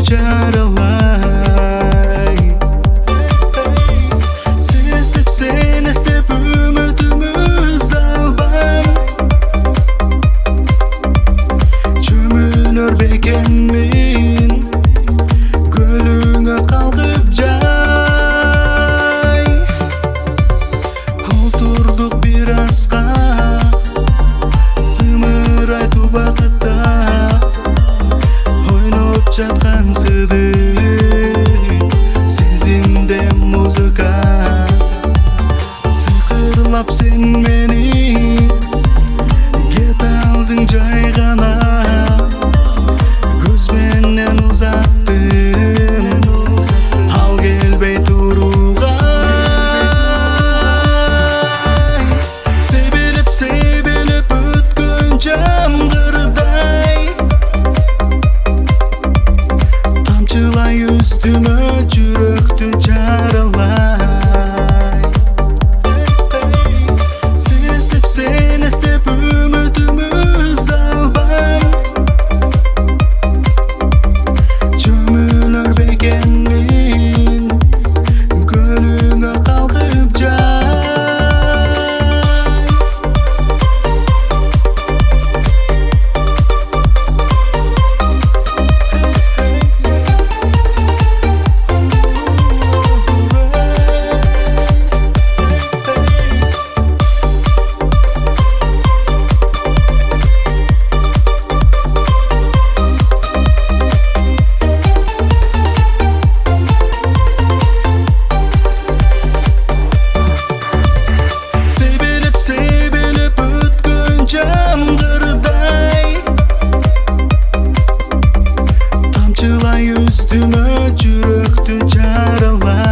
жаралай. Сен іздеп үмітіміз албай, чөмінер бекенмен көліңе қалқып жай. Отырдық бір асқа, сымыр айту бақытта, ойнап жатқан сыдық сезімде музыка. Сықырлап сен мені кет алдың жай ғана, көзбенен ұзаттың ал келбей тұруға. Себелеп өткен жаңғырдай, тамшылай үстіме жүректі жаралай. Сен іздеп үмітіміз албай, чөмінер бекенмен көліңе қалқып жай. Себелеп өткен жаңғырдай, тамшылай үстіме жүректі жаралай.